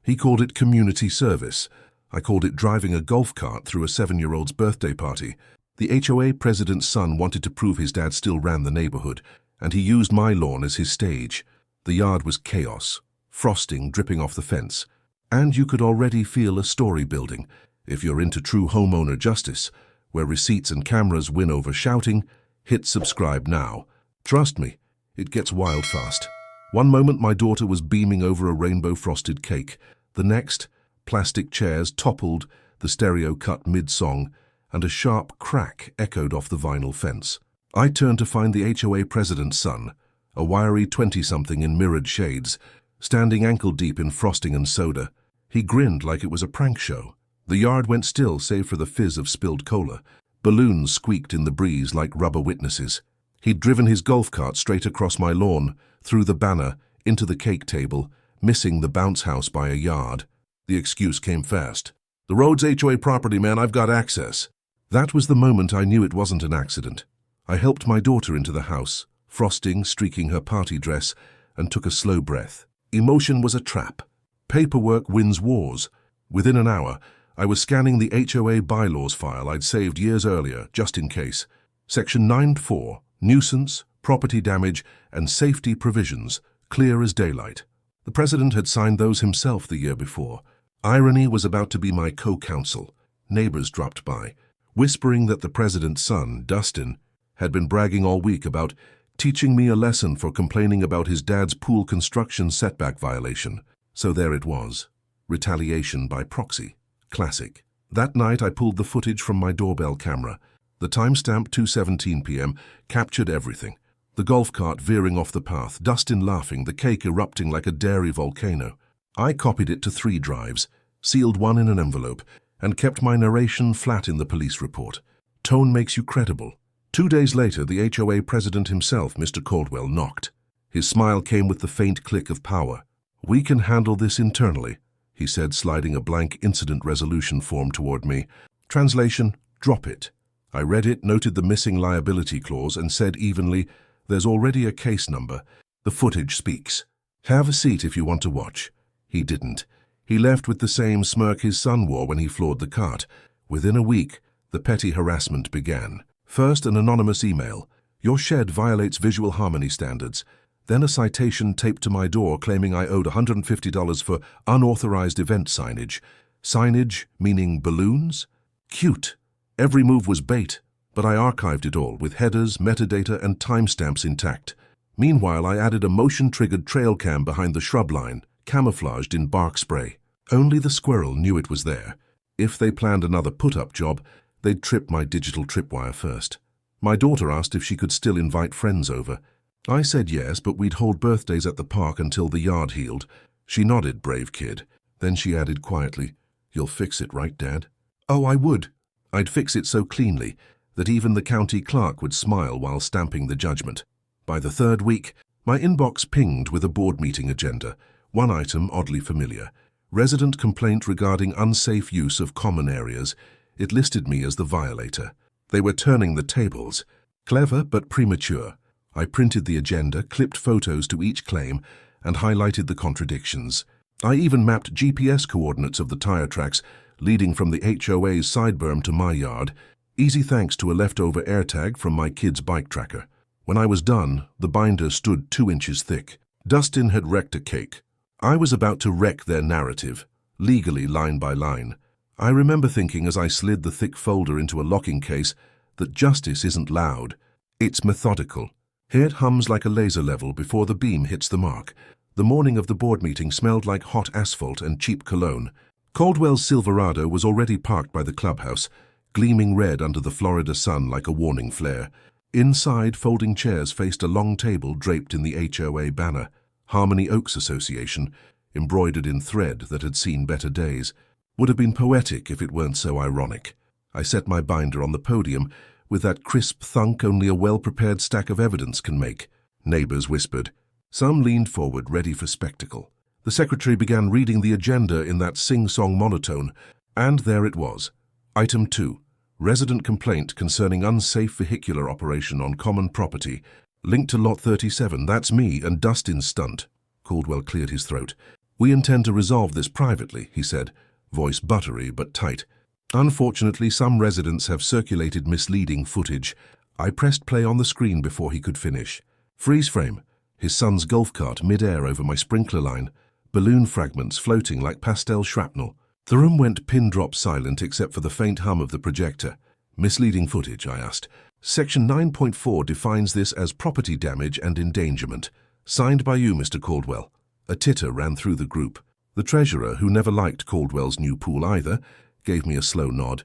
He called it community service. I called it driving a golf cart through a 7-year-old's birthday party. The HOA president's son wanted to prove his dad still ran the neighborhood, and he used my lawn as his stage. The yard was chaos, frosting dripping off the fence, and you could already feel a story building. If you're into true homeowner justice, where receipts and cameras win over shouting, hit subscribe now. Trust me, it gets wild fast. One moment my daughter was beaming over a rainbow-frosted cake. The next, plastic chairs toppled, the stereo cut mid-song, and a sharp crack echoed off the vinyl fence. I turned to find the HOA president's son, a wiry 20-something in mirrored shades, standing ankle-deep in frosting and soda. He grinned like it was a prank show. The yard went still save for the fizz of spilled cola. Balloons squeaked in the breeze like rubber witnesses. He'd driven his golf cart straight across my lawn, through the banner, into the cake table, missing the bounce house by a yard. The excuse came fast. "The road's HOA property, man, I've got access." That was the moment I knew it wasn't an accident. I helped my daughter into the house, frosting streaking her party dress, and took a slow breath. Emotion was a trap. Paperwork wins wars. Within an hour, I was scanning the HOA bylaws file I'd saved years earlier, just in case. Section 9.4, nuisance, property damage, and safety provisions, clear as daylight. The president had signed those himself the year before. Irony was about to be my co-counsel. Neighbors dropped by, whispering that the president's son, Dustin, had been bragging all week about teaching me a lesson for complaining about his dad's pool construction setback violation. So there it was. Retaliation by proxy. Classic. That night I pulled the footage from my doorbell camera. The timestamp 2:17 p.m. captured everything. The golf cart veering off the path, Dustin laughing, the cake erupting like a dairy volcano. I copied it to 3 drives, sealed one in an envelope, and kept my narration flat in the police report. Tone makes you credible. 2 days later, the HOA president himself, Mr. Caldwell, knocked. His smile came with the faint click of power. "We can handle this internally," he said, sliding a blank incident resolution form toward me. Translation, drop it. I read it, noted the missing liability clause, and said evenly, "There's already a case number. The footage speaks. Have a seat if you want to watch." He didn't. He left with the same smirk his son wore when he floored the cart. Within a week, the petty harassment began. First, an anonymous email. "Your shed violates visual harmony standards." Then a citation taped to my door claiming I owed $150 for unauthorized event signage. Signage meaning balloons? Cute. Every move was bait, but I archived it all with headers, metadata, and timestamps intact. Meanwhile, I added a motion-triggered trail cam behind the shrub line, camouflaged in bark spray. Only the squirrel knew it was there. If they planned another put-up job, they'd trip my digital tripwire first. My daughter asked if she could still invite friends over. I said yes, but we'd hold birthdays at the park until the yard healed. She nodded, brave kid. Then she added quietly, "You'll fix it, right, Dad?" "Oh, I would." I'd fix it so cleanly that even the county clerk would smile while stamping the judgment. By the 3rd week, my inbox pinged with a board meeting agenda. One item oddly familiar. Resident complaint regarding unsafe use of common areas. It listed me as the violator. They were turning the tables. Clever but premature. I printed the agenda, clipped photos to each claim, and highlighted the contradictions. I even mapped GPS coordinates of the tire tracks leading from the HOA's side berm to my yard, easy thanks to a leftover AirTag from my kid's bike tracker. When I was done, the binder stood 2 inches thick. Dustin had wrecked a cake. I was about to wreck their narrative, legally line by line. I remember thinking as I slid the thick folder into a locking case that justice isn't loud, it's methodical. Here it hums like a laser level before the beam hits the mark. The morning of the board meeting smelled like hot asphalt and cheap cologne. Caldwell's Silverado was already parked by the clubhouse, gleaming red under the Florida sun like a warning flare. Inside, folding chairs faced a long table draped in the HOA banner, Harmony Oaks Association, embroidered in thread that had seen better days. Would have been poetic if it weren't so ironic. I set my binder on the podium with that crisp thunk only a well-prepared stack of evidence can make. Neighbors whispered. Some leaned forward, ready for spectacle. The secretary began reading the agenda in that sing-song monotone, and there it was. Item 2. Resident complaint concerning unsafe vehicular operation on common property. Linked to Lot 37, that's me and Dustin's stunt. Caldwell cleared his throat. "We intend to resolve this privately," he said, voice buttery but tight. "Unfortunately, some residents have circulated misleading footage." I pressed play on the screen before he could finish. Freeze frame. His son's golf cart mid-air over my sprinkler line. Balloon fragments floating like pastel shrapnel. The room went pin-drop silent except for the faint hum of the projector. "Misleading footage?" I asked. "Section 9.4 defines this as property damage and endangerment. Signed by you, Mr. Caldwell." A titter ran through the group. The treasurer, who never liked Caldwell's new pool either, gave me a slow nod.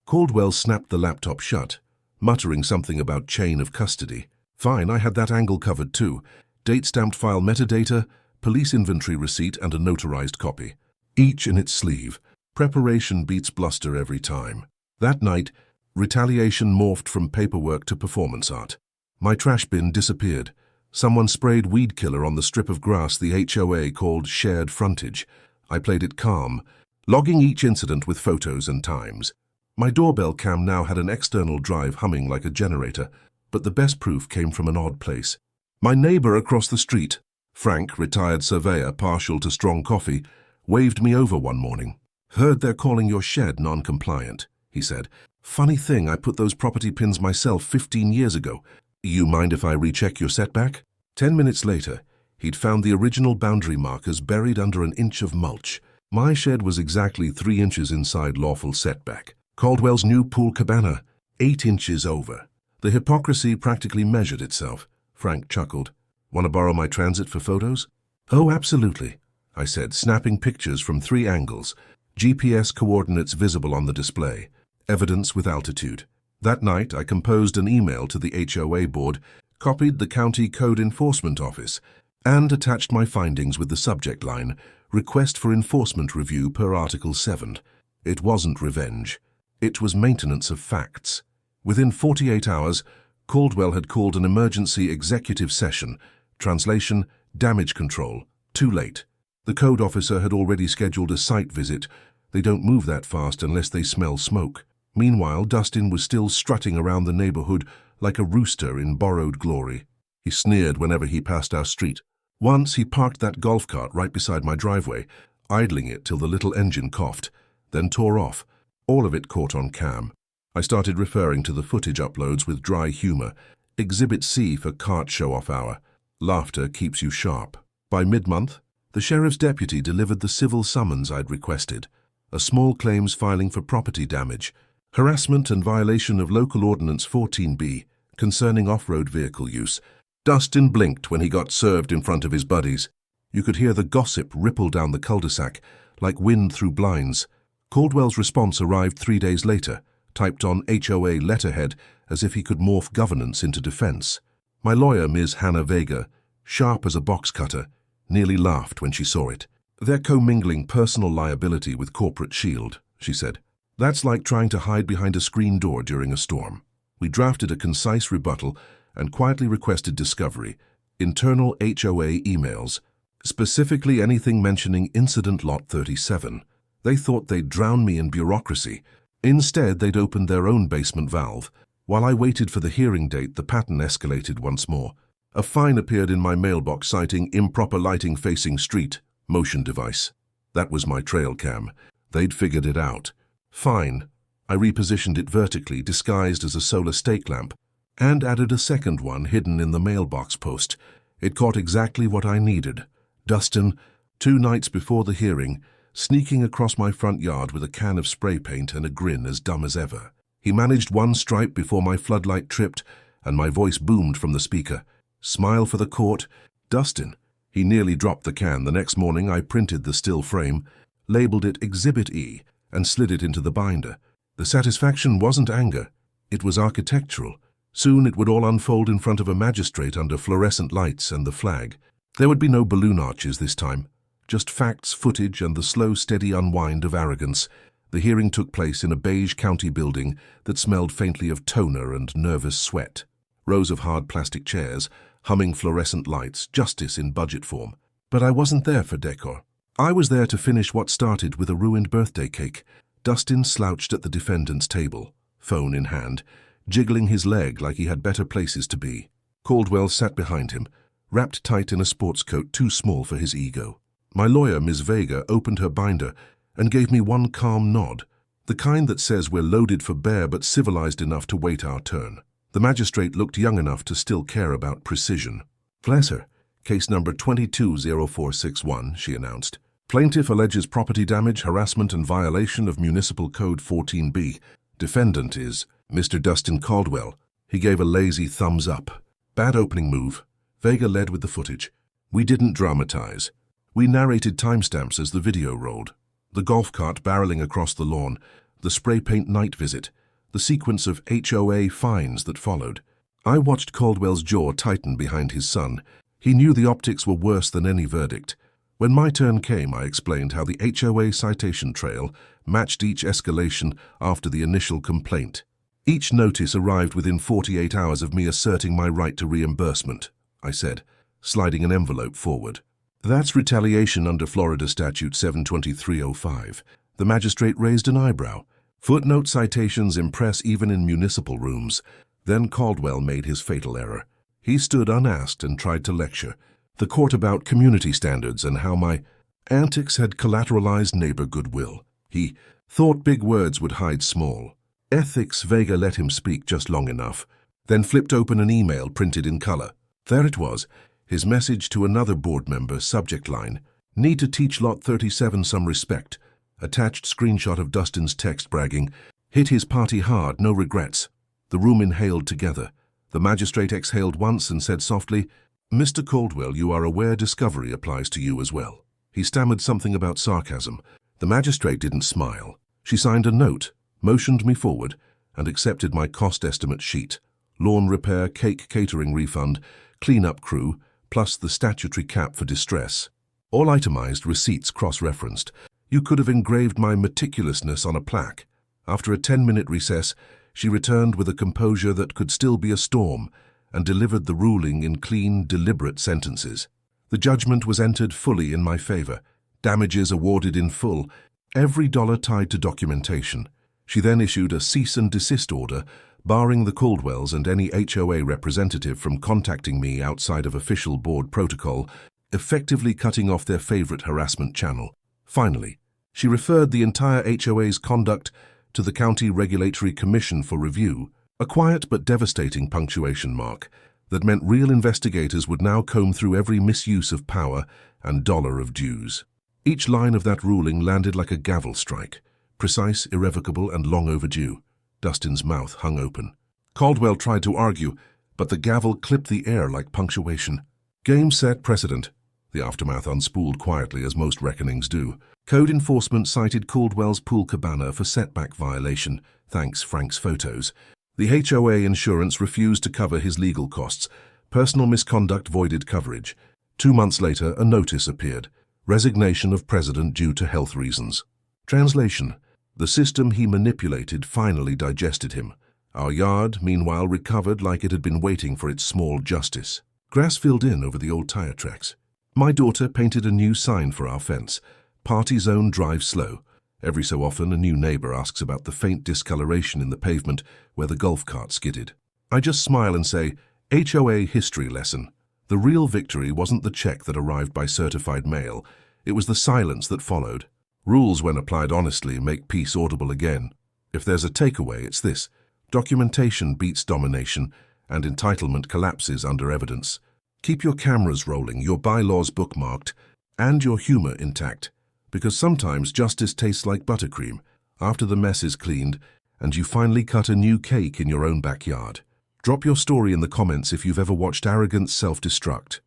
Caldwell snapped the laptop shut, muttering something about chain of custody. Fine, I had that angle covered too. Date-stamped file metadata, police inventory receipt, and a notarized copy. Each in its sleeve. Preparation beats bluster every time. That night, retaliation morphed from paperwork to performance art. My trash bin disappeared. Someone sprayed weed killer on the strip of grass the HOA called shared frontage. I played it calm, logging each incident with photos and times. My doorbell cam now had an external drive humming like a generator, but the best proof came from an odd place. My neighbor across the street, Frank, retired surveyor partial to strong coffee, waved me over one morning. "Heard they're calling your shed non-compliant," he said. "Funny thing, I put those property pins myself 15 years ago. You mind if I recheck your setback?" 10 minutes later, he'd found the original boundary markers buried under an inch of mulch. My shed was exactly 3 inches inside lawful setback. Caldwell's new pool cabana, 8 inches over. The hypocrisy practically measured itself. Frank chuckled. "Want to borrow my transit for photos?" "Oh, absolutely," I said, snapping pictures from 3 angles. GPS coordinates visible on the display. Evidence with altitude. That night, I composed an email to the HOA board, copied the County Code Enforcement Office, and attached my findings with the subject line, "Request for enforcement review per Article 7. It wasn't revenge. It was maintenance of facts. Within 48 hours, Caldwell had called an emergency executive session. Translation, damage control. Too late. The code officer had already scheduled a site visit. They don't move that fast unless they smell smoke. Meanwhile, Dustin was still strutting around the neighborhood like a rooster in borrowed glory. He sneered whenever he passed our street. Once he parked that golf cart right beside my driveway, idling it till the little engine coughed, then tore off. All of it caught on cam. I started referring to the footage uploads with dry humor. Exhibit C for cart show-off hour. Laughter keeps you sharp. By mid-month, the sheriff's deputy delivered the civil summons I'd requested. A small claims filing for property damage. Harassment and violation of Local Ordinance 14B, concerning off-road vehicle use. Dustin blinked when he got served in front of his buddies. You could hear the gossip ripple down the cul-de-sac, like wind through blinds. Caldwell's response arrived 3 days later, typed on HOA letterhead as if he could morph governance into defense. My lawyer, Ms. Hannah Vega, sharp as a box cutter, nearly laughed when she saw it. "They're commingling personal liability with corporate shield," she said. "That's like trying to hide behind a screen door during a storm." We drafted a concise rebuttal and quietly requested discovery, internal HOA emails, specifically anything mentioning Incident Lot 37. They thought they'd drown me in bureaucracy. Instead, they'd opened their own basement valve. While I waited for the hearing date, the pattern escalated once more. A fine appeared in my mailbox citing improper lighting facing street, motion device. That was my trail cam. They'd figured it out. Fine. I repositioned it vertically, disguised as a solar stake lamp, and added a second one hidden in the mailbox post. It caught exactly what I needed. Dustin, 2 nights before the hearing, sneaking across my front yard with a can of spray paint and a grin as dumb as ever. He managed 1 stripe before my floodlight tripped, and my voice boomed from the speaker. "Smile for the court, Dustin." He nearly dropped the can. The next morning I printed the still frame, labeled it Exhibit E, and slid it into the binder. The satisfaction wasn't anger. It was architectural. Soon it would all unfold in front of a magistrate under fluorescent lights and the flag. There would be no balloon arches this time. Just facts, footage, and the slow, steady unwind of arrogance. The hearing took place in a beige county building that smelled faintly of toner and nervous sweat. Rows of hard plastic chairs, humming fluorescent lights, justice in budget form. But I wasn't there for decor. I was there to finish what started with a ruined birthday cake. Dustin slouched at the defendant's table, phone in hand, jiggling his leg like he had better places to be. Caldwell sat behind him, wrapped tight in a sports coat too small for his ego. My lawyer, Ms. Vega, opened her binder and gave me one calm nod, the kind that says we're loaded for bear but civilized enough to wait our turn. The magistrate looked young enough to still care about precision. Bless her. Case number 220461, she announced. Plaintiff alleges property damage, harassment, and violation of Municipal Code 14B. Defendant is Mr. Dustin Caldwell. He gave a lazy thumbs up. Bad opening move. Vega led with the footage. We didn't dramatize. We narrated timestamps as the video rolled. The golf cart barreling across the lawn, the spray paint night visit, the sequence of HOA fines that followed. I watched Caldwell's jaw tighten behind his son. He knew the optics were worse than any verdict. When my turn came, I explained how the HOA citation trail matched each escalation after the initial complaint. Each notice arrived within 48 hours of me asserting my right to reimbursement, I said, sliding an envelope forward. That's retaliation under Florida Statute 72305. The magistrate raised an eyebrow. Footnote citations impress even in municipal rooms. Then Caldwell made his fatal error. He stood unasked and tried to lecture the court about community standards and how my antics had collateralized neighbor goodwill. He thought big words would hide small. Ethics. Vega let him speak just long enough, then flipped open an email printed in color. There it was, his message to another board member, subject line, "Need to teach Lot 37 some respect." Attached screenshot of Dustin's text bragging, "Hit his party hard, no regrets." The room inhaled together. The magistrate exhaled once and said softly, "Mr. Caldwell, you are aware discovery applies to you as well." He stammered something about sarcasm. The magistrate didn't smile. She signed a note, motioned me forward, and accepted my cost estimate sheet. Lawn repair, cake catering refund, cleanup crew, plus the statutory cap for distress. All itemized, receipts cross-referenced. You could have engraved my meticulousness on a plaque. After a 10-minute recess, she returned with a composure that could still be a storm and delivered the ruling in clean, deliberate sentences. The judgment was entered fully in my favor. Damages awarded in full, every dollar tied to documentation. She then issued a cease and desist order, barring the Caldwells and any HOA representative from contacting me outside of official board protocol, effectively cutting off their favorite harassment channel. Finally, she referred the entire HOA's conduct to the County Regulatory Commission for review, a quiet but devastating punctuation mark that meant real investigators would now comb through every misuse of power and dollar of dues. Each line of that ruling landed like a gavel strike, precise, irrevocable, and long overdue. Dustin's mouth hung open. Caldwell tried to argue, but the gavel clipped the air like punctuation. Game, set, precedent. The aftermath unspooled quietly, as most reckonings do. Code enforcement cited Caldwell's pool cabana for setback violation, thanks Frank's photos. The HOA insurance refused to cover his legal costs. Personal misconduct voided coverage. 2 months later, a notice appeared. Resignation of president due to health reasons. Translation. The system he manipulated finally digested him. Our yard, meanwhile, recovered like it had been waiting for its small justice. Grass filled in over the old tire tracks. My daughter painted a new sign for our fence. Party zone, drive slow. Every so often, a new neighbor asks about the faint discoloration in the pavement where the golf cart skidded. I just smile and say, HOA history lesson. The real victory wasn't the check that arrived by certified mail. It was the silence that followed. Rules, when applied honestly, make peace audible again. If there's a takeaway, it's this. Documentation beats domination, and entitlement collapses under evidence. Keep your cameras rolling, your bylaws bookmarked, and your humor intact, because sometimes justice tastes like buttercream after the mess is cleaned and you finally cut a new cake in your own backyard. Drop your story in the comments if you've ever watched arrogance self-destruct.